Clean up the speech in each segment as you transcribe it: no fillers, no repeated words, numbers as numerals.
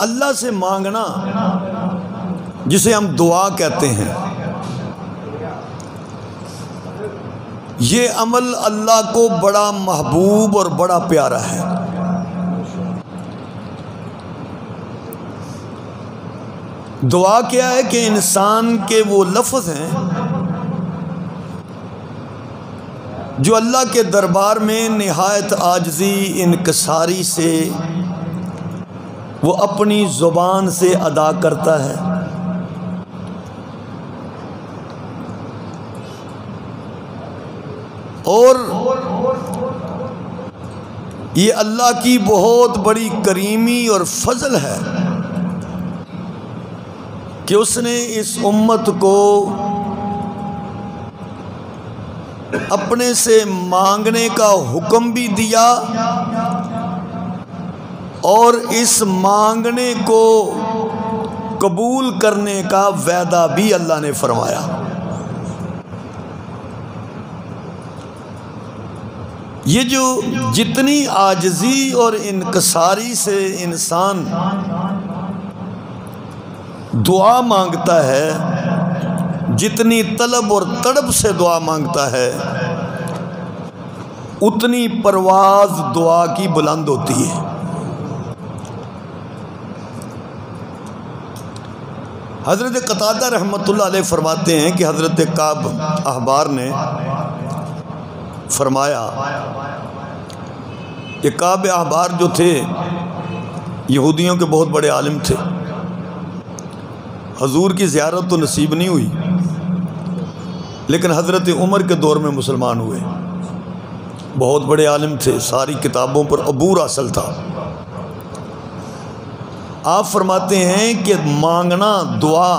اللہ سے مانگنا جسے ہم دعا کہتے ہیں، یہ عمل اللہ کو بڑا محبوب اور بڑا پیارا ہے۔ دعا کیا ہے کہ انسان کے وہ لفظ ہیں جو اللہ کے دربار میں نہایت عاجزی انکساری سے وہ اپنی زبان سے ادا کرتا ہے۔ اور یہ اللہ کی بہت بڑی کریمی اور فضل ہے کہ اس نے اس امت کو اپنے سے مانگنے کا حکم بھی دیا اور اس مانگنے کو قبول کرنے کا وعدہ بھی اللہ نے فرمایا۔ یہ جو جتنی عاجزی اور انکساری سے انسان دعا مانگتا ہے، جتنی طلب اور تڑپ سے دعا مانگتا ہے، اتنی پرواز دعا کی بلند ہوتی ہے۔ حضرت قتادہ رحمۃ اللہ علیہ فرماتے ہیں کہ حضرت کعب احبار نے فرمایا کہ کعب احبار جو تھے یہودیوں کے بہت بڑے عالم تھے، حضور کی زیارت تو نصیب نہیں ہوئی لیکن حضرت عمر کے دور میں مسلمان ہوئے، بہت بڑے عالم تھے، ساری کتابوں پر عبور حاصل تھا۔ آپ فرماتے ہیں کہ مانگنا دعا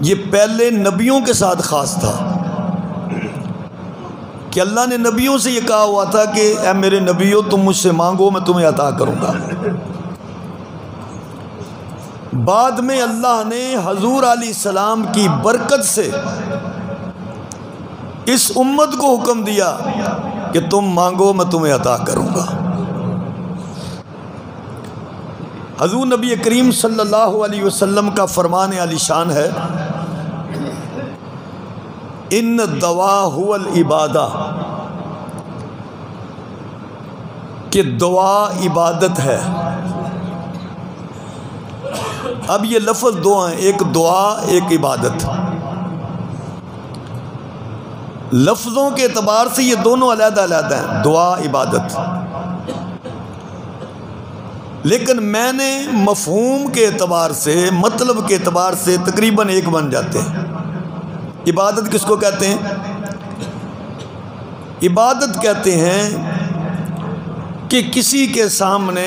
یہ پہلے نبیوں کے ساتھ خاص تھا کہ اللہ نے نبیوں سے یہ کہا ہوا تھا کہ اے میرے نبیو تم مجھ سے مانگو میں تمہیں عطا کروں گا۔ بعد میں اللہ نے حضور علیہ السلام کی برکت سے اس امت کو حکم دیا کہ تم مانگو میں تمہیں عطا کروں گا۔ حضور نبی کریم صلی اللہ علیہ وسلم کا فرمان عالی شان ہے، ان دعا هو العبادہ، کہ دعا عبادت ہے۔ اب یہ لفظ دو ہیں، ایک دعا ایک عبادت۔ لفظوں کے اعتبار سے یہ دونوں علیحدہ علیحدہ ہیں، دعا عبادت، لیکن میں نے مفہوم کے اعتبار سے مطلب کے اعتبار سے تقریباً ایک بن جاتے ہیں۔ عبادت کس کو کہتے ہیں؟ عبادت کہتے ہیں کہ کسی کے سامنے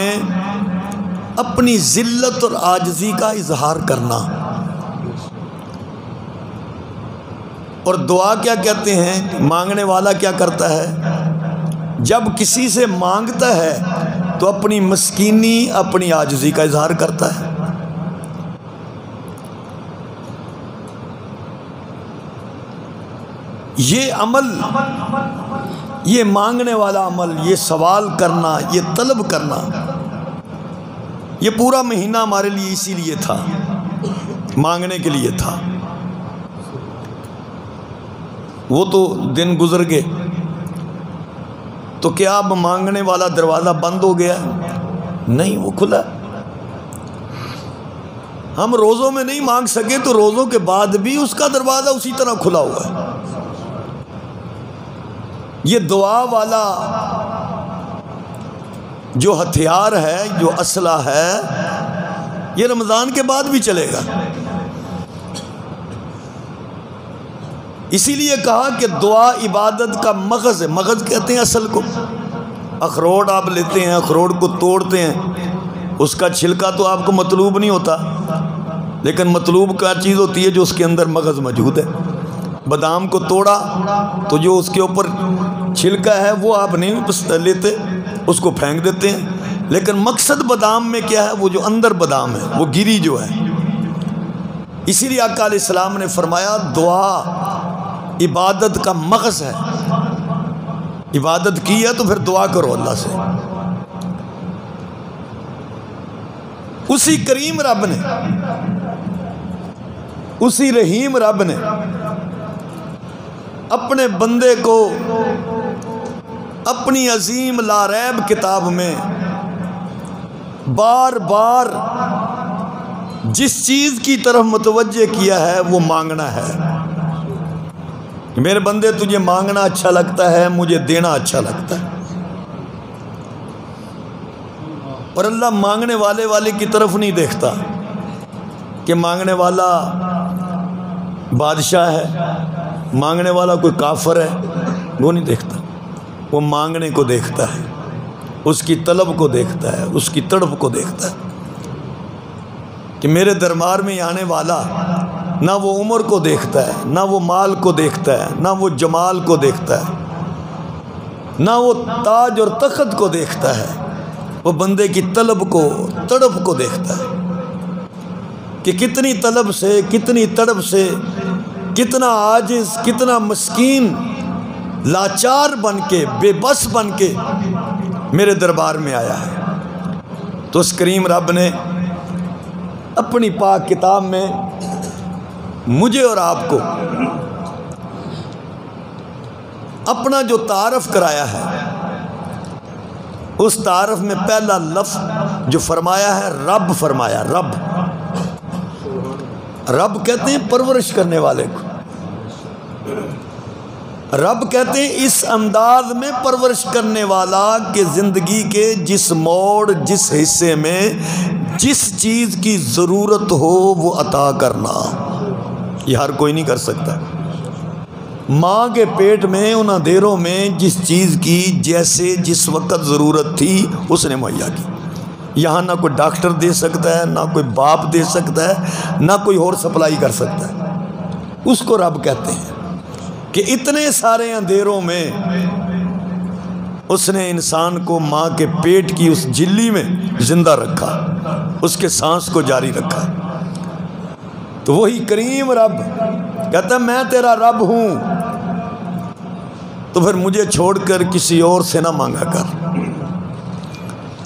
اپنی ذلت اور عاجزی کا اظہار کرنا۔ اور دعا کیا کہتے ہیں؟ مانگنے والا کیا کرتا ہے؟ جب کسی سے مانگتا ہے تو اپنی مسکینی اپنی عاجزی کا اظہار کرتا ہے۔ یہ عمل، یہ مانگنے والا عمل، یہ سوال کرنا، یہ طلب کرنا، یہ پورا مہینہ ہمارے لیے اسی لیے تھا، مانگنے کے لیے تھا۔ وہ تو دن گزر گئے تو کیا اب مانگنے والا دروازہ بند ہو گیا؟ نہیں، وہ کھلا۔ ہم روزوں میں نہیں مانگ سکے تو روزوں کے بعد بھی اس کا دروازہ اسی طرح کھلا ہوا ہے۔ یہ دعا والا جو ہتھیار ہے، جو اسلحہ ہے، یہ رمضان کے بعد بھی چلے گا۔ اسی لیے کہا کہ دعا عبادت کا مغز ہے۔ مغز کہتے ہیں اصل کو۔ اخروٹ آپ لیتے ہیں، اخروٹ کو توڑتے ہیں، اس کا چھلکا تو آپ کو مطلوب نہیں ہوتا، لیکن مطلوب کیا چیز ہوتی ہے؟ جو اس کے اندر مغز موجود ہے۔ بادام کو توڑا تو جو اس کے اوپر چھلکا ہے وہ آپ نہیں لیتے، اس کو پھینک دیتے ہیں، لیکن مقصد بادام میں کیا ہے؟ وہ جو اندر بادام ہے، وہ گری جو ہے۔ اسی لیے آقا علیہ السلام نے فرمایا دعا عبادت کا مغز ہے۔ عبادت کی ہے تو پھر دعا کرو اللہ سے۔ اسی کریم رب نے، اسی رحیم رب نے اپنے بندے کو اپنی عظیم لا ریب کتاب میں بار بار جس چیز کی طرف متوجہ کیا ہے وہ مانگنا ہے۔ میرے بندے تجھے مانگنا اچھا لگتا ہے، مجھے دینا اچھا لگتا ہے۔ اور اللہ مانگنے والے کی طرف نہیں دیکھتا کہ مانگنے والا بادشاہ ہے، مانگنے والا کوئی کافر ہے، وہ نہیں دیکھتا۔ وہ مانگنے کو دیکھتا ہے، اس کی طلب کو دیکھتا ہے، اس کی تڑپ کو دیکھتا ہے کہ میرے دربار میں آنے والا نہ وہ عمر کو دیکھتا ہے، نہ وہ مال کو دیکھتا ہے، نہ وہ جمال کو دیکھتا ہے، نہ وہ تاج اور تخت کو دیکھتا ہے، وہ بندے کی طلب کو، تڑپ کو دیکھتا ہے کہ کتنی طلب سے، کتنی تڑپ سے، کتنا عاجز، کتنا مسکین، لاچار بن کے، بے بس بن کے میرے دربار میں آیا ہے۔ تو اس کریم رب نے اپنی پاک کتاب میں مجھے اور آپ کو اپنا جو تعارف کرایا ہے، اس تعارف میں پہلا لفظ جو فرمایا ہے رب فرمایا۔ رب، رب کہتے ہیں پرورش کرنے والے کو، رب کہتے ہیں اس انداز میں پرورش کرنے والا کہ زندگی کے جس موڑ، جس حصے میں جس چیز کی ضرورت ہو وہ عطا کرنا، یہ ہر کوئی نہیں کر سکتا۔ ماں کے پیٹ میں ان اندھیروں میں جس چیز کی جیسے جس وقت ضرورت تھی اس نے مہیا کی۔ یہاں نہ کوئی ڈاکٹر دے سکتا ہے، نہ کوئی باپ دے سکتا ہے، نہ کوئی اور سپلائی کر سکتا ہے۔ اس کو رب کہتے ہیں کہ اتنے سارے اندھیروں میں اس نے انسان کو ماں کے پیٹ کی اس جھلی میں زندہ رکھا، اس کے سانس کو جاری رکھا۔ تو وہی کریم رب کہتا ہے میں تیرا رب ہوں، تو پھر مجھے چھوڑ کر کسی اور سے نہ مانگا کر،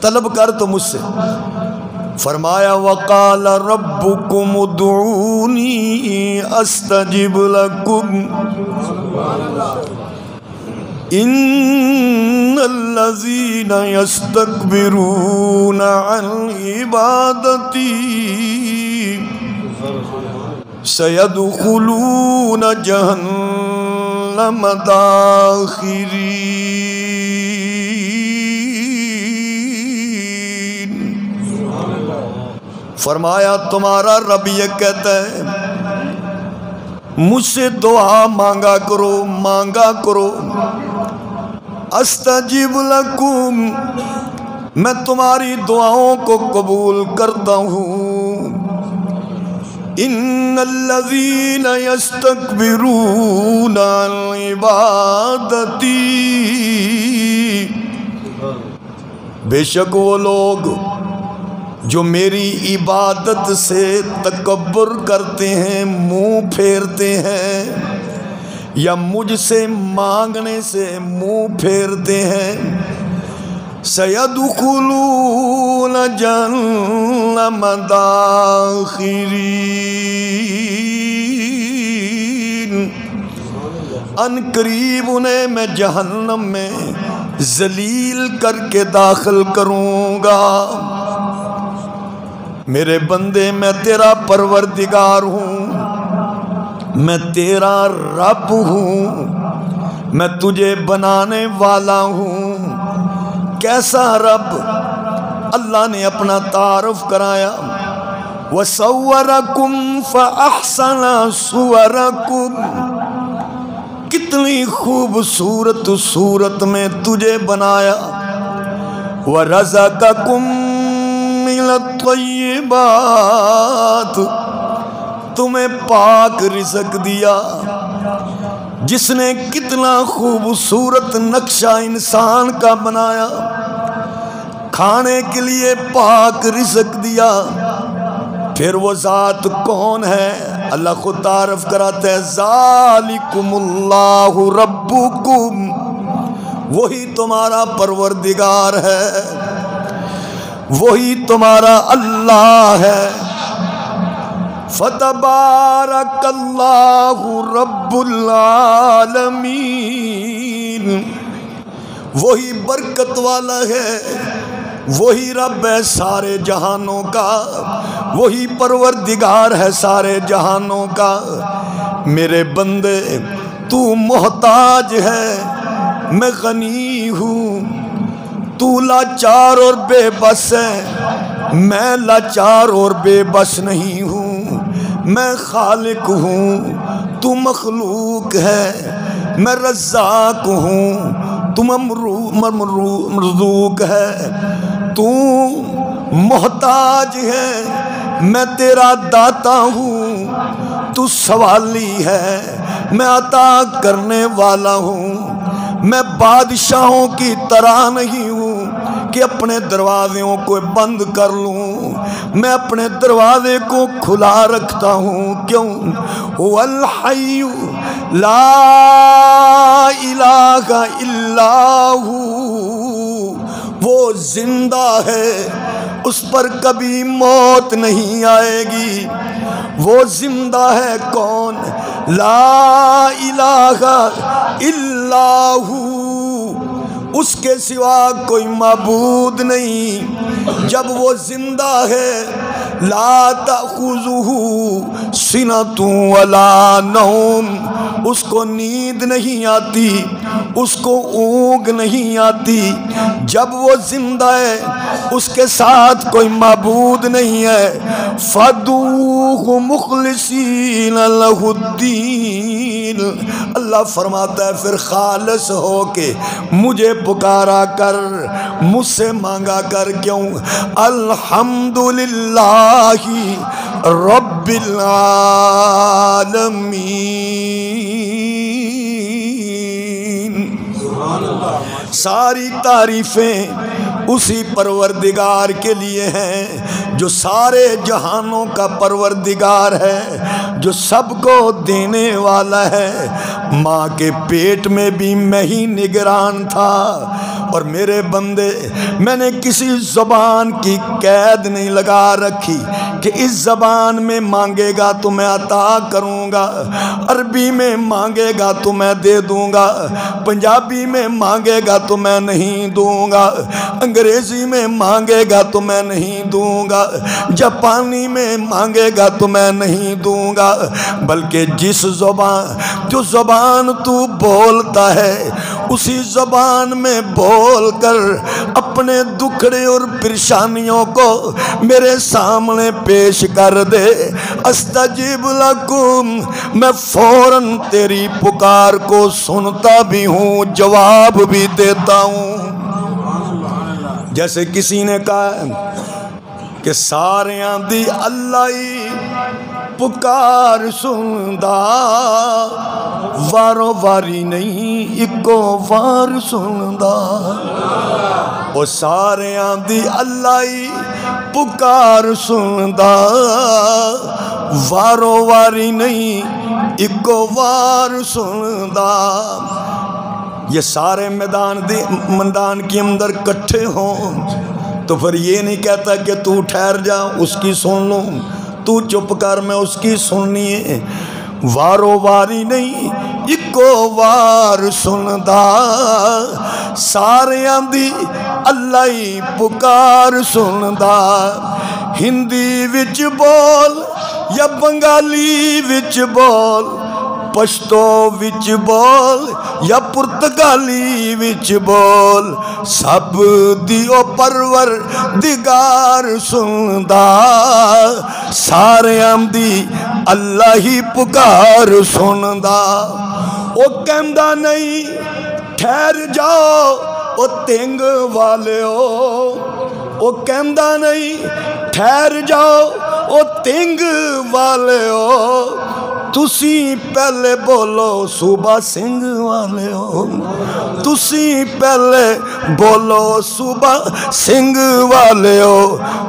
طلب کر تو مجھ سے۔ فرمایا وقال ربکم ادعونی استجب لکم ان الذین یستکبرون عن عبادتی سیدخلون جہنم داخرین۔ فرمایا تمہارا رب یہ کہتا ہے مجھ سے دعا مانگا کرو، مانگا کرو، استجب لکم، میں تمہاری دعاؤں کو قبول کرتا ہوں۔ ان الذین یستکبرون عن عبادتی، بے شک وہ لوگ جو میری عبادت سے تکبر کرتے ہیں، منہ پھیرتے ہیں، یا مجھ سے مانگنے سے منہ پھیرتے ہیں، سیدخلون جہنم داخرین، ان قریب انہیں میں جہنم میں ذلیل کر کے داخل کروں گا۔ میرے بندے میں تیرا پروردگار ہوں، میں تیرا رب ہوں، میں تجھے بنانے والا ہوں۔ کیسا رب؟ اللہ نے اپنا تعارف کرایا، وَصَوَّرَكُمْ فَأَحْسَنَ صُوَرَكُمْ، کتنی خوبصورت صورت میں تجھے بنایا، وَرَزَقَكُمْ مِنَ الطَّيِّبَاتِ، تمہیں پاک رزق دیا۔ جس نے کتنا خوبصورت نقشہ انسان کا بنایا، کھانے کے لیے پاک رزق دیا۔ پھر وہ ذات کون ہے؟ اللہ خود تعارف کراتا ہے، ذالکم اللہ ربکم، وہی تمہارا پروردگار ہے۔ وہی تمہارا اللہ ہے۔ فتبارک اللہ رب العالمین، وہی برکت والا ہے، وہی رب ہے سارے جہانوں کا، وہی پروردگار ہے سارے جہانوں کا۔ میرے بندے تو محتاج ہے، میں غنی ہوں، تو لاچار اور بے بس ہے، میں لاچار اور بے بس نہیں ہوں۔ میں خالق ہوں، تو مخلوق ہے، میں رزاق ہوں، تو مرزوق ہے۔ تو محتاج ہے، میں تیرا داتا ہوں، تو سوالی ہے، میں عطا کرنے والا ہوں۔ میں بادشاہوں کی طرح نہیں ہوں کہ اپنے دروازوں کو بند کر لوں، میں اپنے دروازے کو کھلا رکھتا ہوں۔ کیوں؟ هو الحی لا الہ الا ہو، وہ زندہ ہے، اس پر کبھی موت نہیں آئے گی۔ وہ زندہ ہے کون؟ لا الہ الا ہو، اس کے سوا کوئی معبود نہیں۔ جب وہ زندہ ہے، لا تأخذہ سنۃ ولا نوم، اس کو نیند نہیں آتی، اس کو اونگ نہیں آتی۔ جب وہ زندہ ہے، اس کے ساتھ کوئی معبود نہیں ہے۔ فَادْعُوهُ مُخْلِصِينَ لَهُ الدِّينَ، اللہ فرماتا ہے پھر خالص ہو کے مجھے پکارا کر، مجھ سے مانگا کر۔ کیوں؟ الحمدللہ رب العالمین۔ ساری تعریفیں اسی پروردگار کے لیے ہیں جو سارے جہانوں کا پروردگار ہے، جو سب کو دینے والا ہے۔ ماں کے پیٹ میں بھی میں ہی نگران تھا، اور میرے بندے میں نے کسی زبان کی قید نہیں لگا رکھی کہ اس زبان میں مانگے گا تو میں عطا کروں گا، عربی میں مانگے گا تو میں دے دوں گا، پنجابی میں مانگے گا تو میں نہیں دوں گا، انگریزی میں مانگے گا تو میں نہیں دوں گا، جاپانی میں مانگے گا تو میں نہیں دوں گا، بلکہ جو زبان تو بولتا ہے اسی زبان میں بول کر اپنے دکھڑے اور پریشانیوں کو میرے سامنے پیش کر دے۔ استجب لکم، میں فوراً تیری پکار کو سنتا بھی ہوں، جواب بھی دیتا ہوں۔ جیسے کسی نے کہا کہ سارے دی اللہ ہی پکار سندا، وارو واری نہیں اکو وار سندا۔ وہ سارے دی اللہ ہی پکار سندا، وارو واری نہیں اکو وار سندا۔ یہ سارے میدان کے اندر کٹھے ہوں تو پھر یہ نہیں کہتا کہ تو ٹھہر جا اس کی سن لوں، تو چپ کر میں اس کی سننی ہے۔ وارو واری نہیں اکو وار سندا، سارے دی اللہ ہی پکار سندا۔ ہندی وچ بول یا بنگالی وچ بول، پشتو وچ بول یا پرتگالی وچ بول، سب دیو پروردگار سندا۔ سارے دی اللہ ہی پکار سندا۔ او کہندا نہیں ٹھہر جاؤ او تنگ والےو، او کہندا نہیں ٹھہر جاؤ او تنگ والےو، تسی پہلے بولو صوبہ سنگھ والے ہو، تسی پہلے بولو صوبہ سنگھ والے ہو،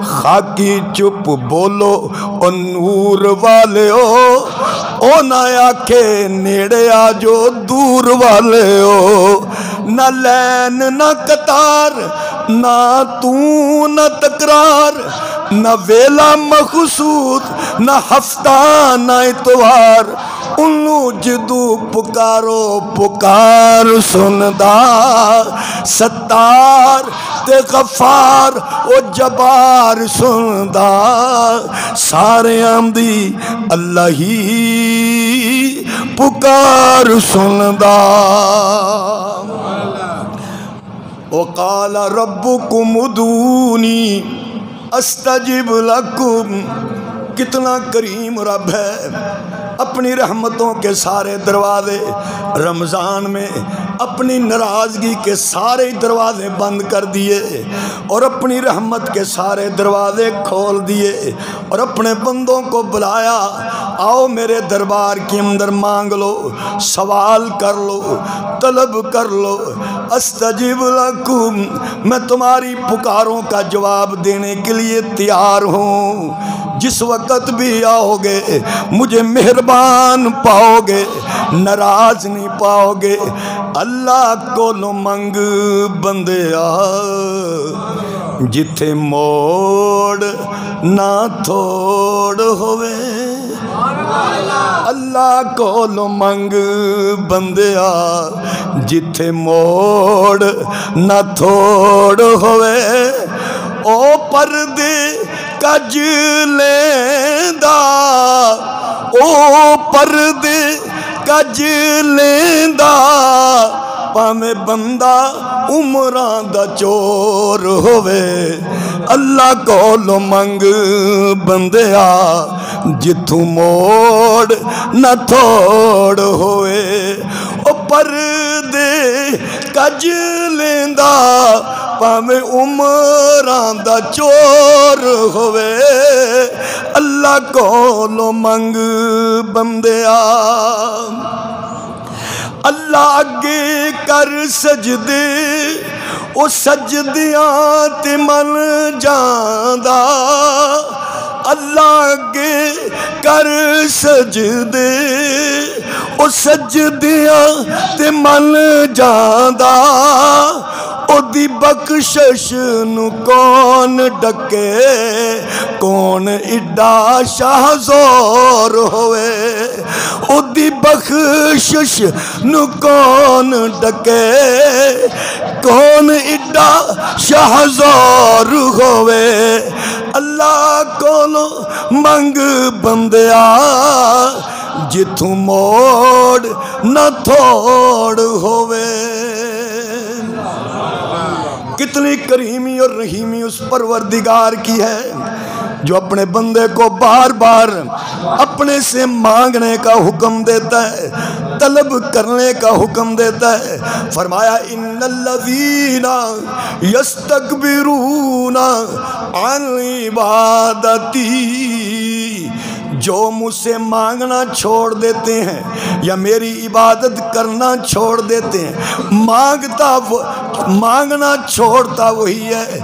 خاکی چپ بولو او نور والے ہو، او نہ آکھے نیڑے آجو دور والے ہو، نہ لین نہ قطار نہ تو نہ تکرار، نہ ویلا مخصوص، نہ ہفتہ نہ اتوار، انہوں جدو پکارو پکار سندا، ستار تے غفار او جبار سندا، سارے آمدی اللہ ہی پکار سندا۔ وقال ربکم ادعونی استجب لکم، کتنا کریم رب ہے، اپنی رحمتوں کے سارے دروازے رمضان میں اپنی ناراضگی کے سارے دروازے بند کر دیے اور اپنی رحمت کے سارے دروازے کھول دیے اور اپنے بندوں کو بلایا، آؤ میرے دربار کے اندر مانگ لو، سوال کر لو، طلب کر لو، استجب لکم، میں تمہاری پکاروں کا جواب دینے کے لیے تیار ہوں۔ جس وقت بھی آؤ گے مجھے مہربان پاؤ گے، ناراض نہیں پاؤ گے۔ اللہ کو لو منگ بندیا جتھے موڑ نہ تھوڑ ہوئے، اللہ کو لو منگ بندیا جتھے موڑ نہ تھوڑ ہوئے، او پردے کج لیندا، او پردے کج لیندا، پاویں بندہ عمراں دا چور ہوئے، اللہ کولو منگ بندیا جتھوں موڑ نہ تھوڑ ہوئے، او پردے کج لیندا پاویں عمراں دا چور ہوئے، اللہ کولو منگ بندیا۔ اللہ اگے کر سجدے، او سجدیاں تے من جاندا، اللہ اگے کر سجدے، او سجدیاں تے من جاندا، او دی بخشش نو کون ڈکے، کون اڈا شاہ زور ہوئے، او دی بخشش نو کون ڈکے، کون اڈا شاہ زور ہوئے، اللہ کولو منگ بندیا جتھوں موڑ نہ تھوڑ ہوئے۔ کتنی کریمی اور رحیمی اس پروردگار کی ہے جو اپنے بندے کو بار بار اپنے سے مانگنے کا حکم دیتا ہے، طلب کرنے کا حکم دیتا ہے۔ فرمایا ان الذین یستکبرون عن عبادتی، جو مجھ سے مانگنا چھوڑ دیتے ہیں یا میری عبادت کرنا چھوڑ دیتے ہیں، مانگنا چھوڑتا وہی ہے